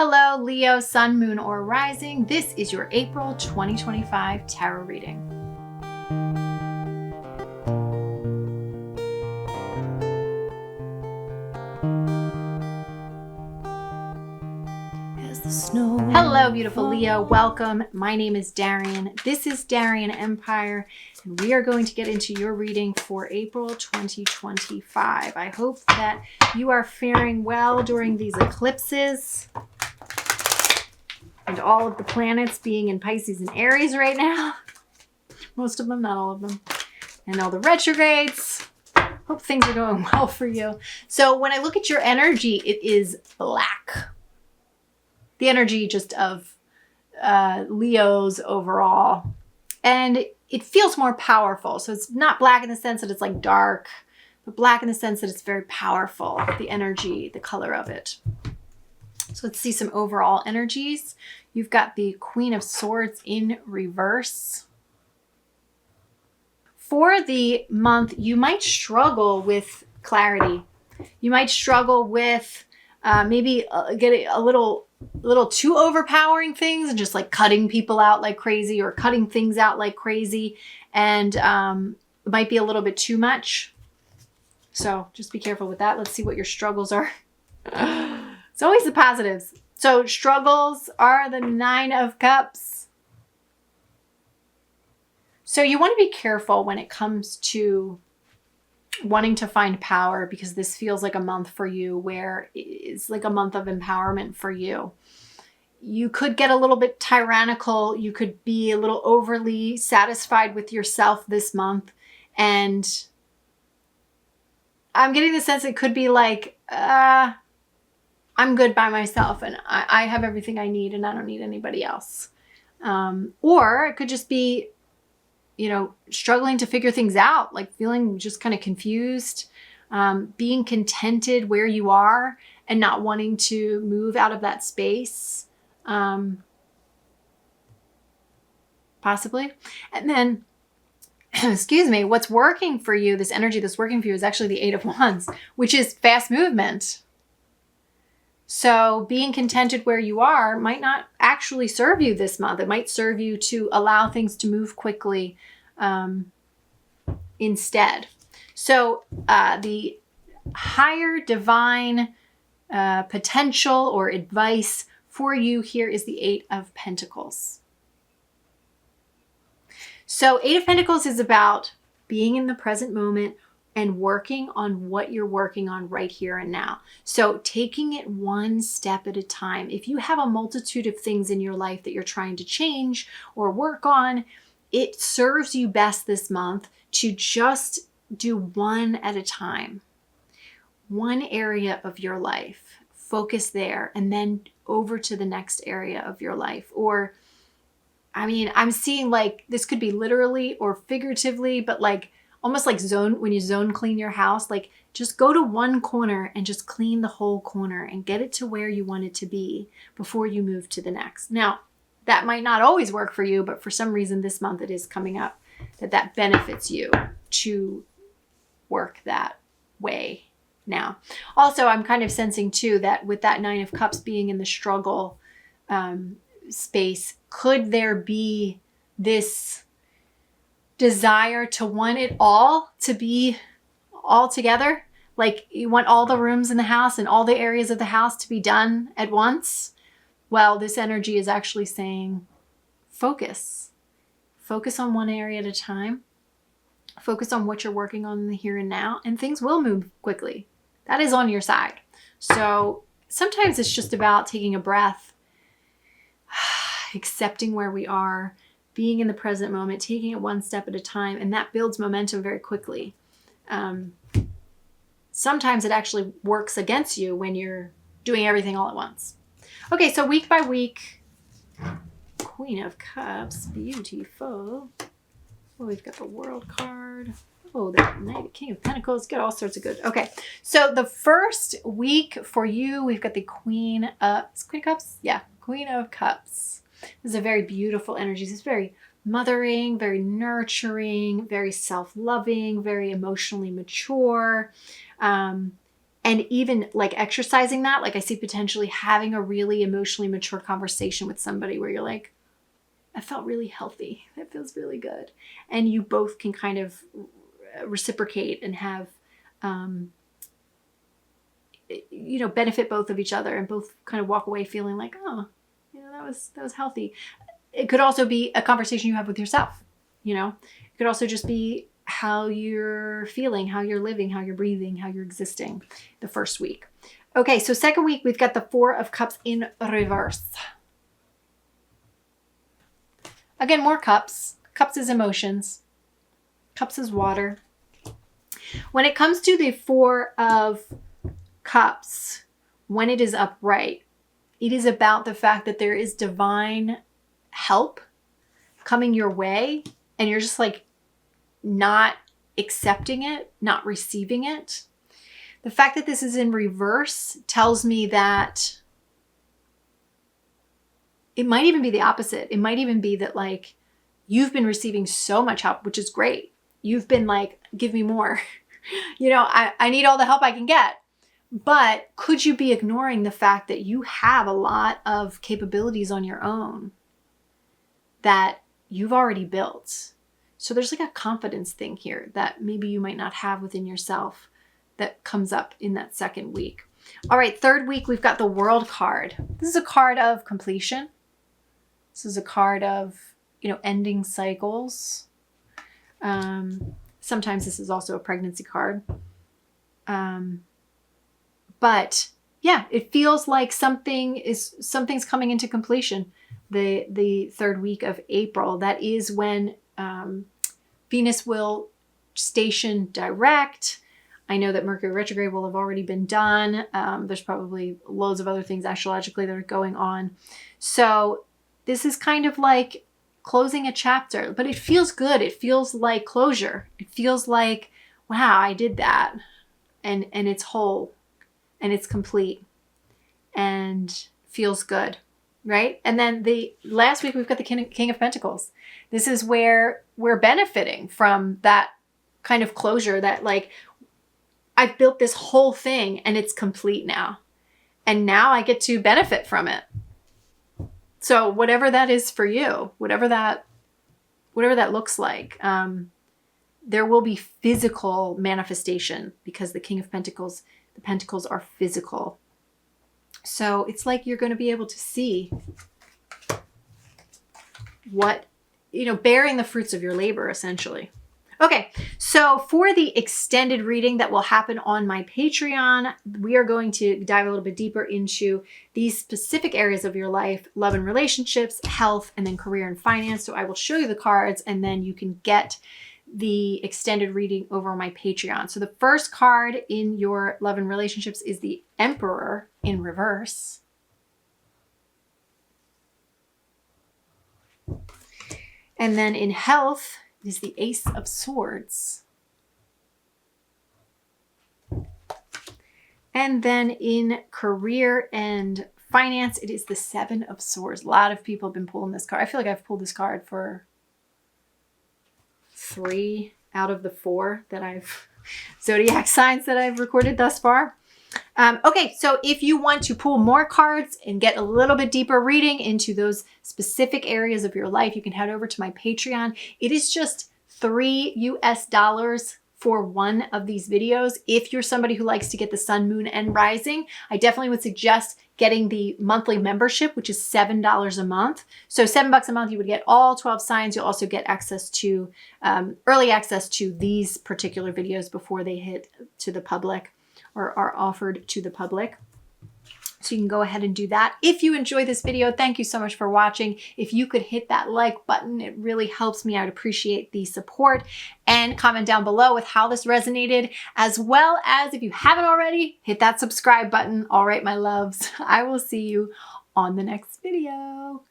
Hello, Leo, Sun, Moon, or Rising. This is your April 2025 tarot reading. Hello, beautiful Leo. Welcome. My name is Darian. This is Darian Empire, and we are going to get into your reading for April 2025. I hope that you are faring well during these eclipses and all of the planets being in Pisces and Aries right now. Most of them, not all of them. And all the retrogrades. Hope things are going well for you. So when I look at your energy, it is black. The energy just of Leo's overall. And it feels more powerful. So it's not black in the sense that it's like dark, but black in the sense that it's very powerful, the energy, the color of it. So let's see some overall energies. You've got the Queen of Swords in reverse. For the month, you might struggle with clarity. You might struggle with maybe getting a little too overpowering things and just like cutting people out like crazy or cutting things out like crazy. And it might be a little bit too much. So just be careful with that. Let's see what your struggles are. It's always the positives. So struggles are the 9 of Cups. So you want to be careful when it comes to wanting to find power, because this feels like a month for you where it's like a month of empowerment for you. You could get a little bit tyrannical. You could be a little overly satisfied with yourself this month. And I'm getting the sense it could be like, I'm good by myself and I have everything I need and I don't need anybody else. Or it could just be, struggling to figure things out, like feeling just kind of confused, being contented where you are and not wanting to move out of that space. Possibly. And then, excuse me, what's working for you, this energy that's working for you is actually the 8 of Wands, which is fast movement. So being contented where you are might not actually serve you this month. It might serve you to allow things to move quickly instead. So the higher divine potential or advice for you here is the 8 of Pentacles. So 8 of Pentacles is about being in the present moment and working on what you're working on right here and now. So taking it one step at a time. If you have a multitude of things in your life that you're trying to change or work on, it serves you best this month to just do one at a time. One area of your life. Focus there and then over to the next area of your life. Or, I'm seeing like this could be literally or figuratively, but like almost like when you zone clean your house, like just go to one corner and just clean the whole corner and get it to where you want it to be before you move to the next. Now, that might not always work for you, but for some reason this month it is coming up that benefits you to work that way now. Also, I'm kind of sensing too that with that 9 of Cups being in the struggle space, could there be this desire to want it all to be all together? Like you want all the rooms in the house and all the areas of the house to be done at once? Well, this energy is actually saying focus. Focus on one area at a time. Focus on what you're working on in the here and now, and things will move quickly. That is on your side. So sometimes it's just about taking a breath, accepting where we are, being in the present moment, taking it one step at a time, and that builds momentum very quickly. Sometimes it actually works against you when you're doing everything all at once. Okay, so week by week, Queen of Cups, beautiful. Oh, we've got the World card. Oh, the King of Pentacles, get all sorts of good. Okay, so the first week for you, we've got the Queen of Cups? Yeah, Queen of Cups. This is a very beautiful energy. It's very mothering, very nurturing, very self-loving, very emotionally mature. And And even like exercising that, like I see potentially having a really emotionally mature conversation with somebody where you're like, I felt really healthy. That feels really good. And you both can kind of reciprocate and have, benefit both of each other and both kind of walk away feeling like, oh, that was healthy. It could also be a conversation you have with yourself. It could also just be how you're feeling, how you're living, how you're breathing, how you're existing the first week. Okay, so second week, we've got the 4 of Cups in reverse. Again, more cups. Cups is emotions. Cups is water. When it comes to the 4 of Cups, when it is upright, it is about the fact that there is divine help coming your way, and you're just like not accepting it, not receiving it. The fact that this is in reverse tells me that it might even be the opposite. It might even be that like you've been receiving so much help, which is great. You've been like, give me more. I need all the help I can get. But could you be ignoring the fact that you have a lot of capabilities on your own that you've already built? So there's like a confidence thing here that maybe you might not have within yourself that comes up in that second week. All right, third week, we've got the World card. This is a card of completion. This is a card of, ending cycles. Sometimes this is also a pregnancy card. But yeah, it feels like something's coming into completion. The third week of April, that is when Venus will station direct. I know that Mercury retrograde will have already been done. There's probably loads of other things astrologically that are going on. So this is kind of like closing a chapter, but it feels good. It feels like closure. It feels like, wow, I did that. And it's whole and it's complete and feels good, right? And then the last week, we've got the King of Pentacles. This is where we're benefiting from that kind of closure, that like, I've built this whole thing and it's complete now. And now I get to benefit from it. So whatever that is for you, whatever that looks like, there will be physical manifestation because the King of Pentacles, the Pentacles are physical. So it's like you're going to be able to see what, bearing the fruits of your labor, essentially. Okay, so for the extended reading that will happen on my Patreon, we are going to dive a little bit deeper into these specific areas of your life: love and relationships, health, and then career and finance. So I will show you the cards and then you can get the extended reading over on my Patreon. So the first card in your love and relationships is the Emperor in reverse. And then in health is the Ace of Swords. And then in career and finance, it is the Seven of Swords. A lot of people have been pulling this card. I feel like I've pulled this card for 3 out of the 4 that zodiac signs that I've recorded thus far. Okay, so if you want to pull more cards and get a little bit deeper reading into those specific areas of your life, you can head over to my Patreon. It is just $3 US for one of these videos. If you're somebody who likes to get the sun, moon, and rising, I definitely would suggest getting the monthly membership, which is $7 a month. So $7 a month, you would get all 12 signs. You'll also get access to early access to these particular videos before they hit to the public or are offered to the public. So you can go ahead and do that. If you enjoyed this video, thank you so much for watching. If you could hit that like button, it really helps me. I would appreciate the support, and comment down below with how this resonated, as well as if you haven't already, hit that subscribe button. All right, my loves, I will see you on the next video.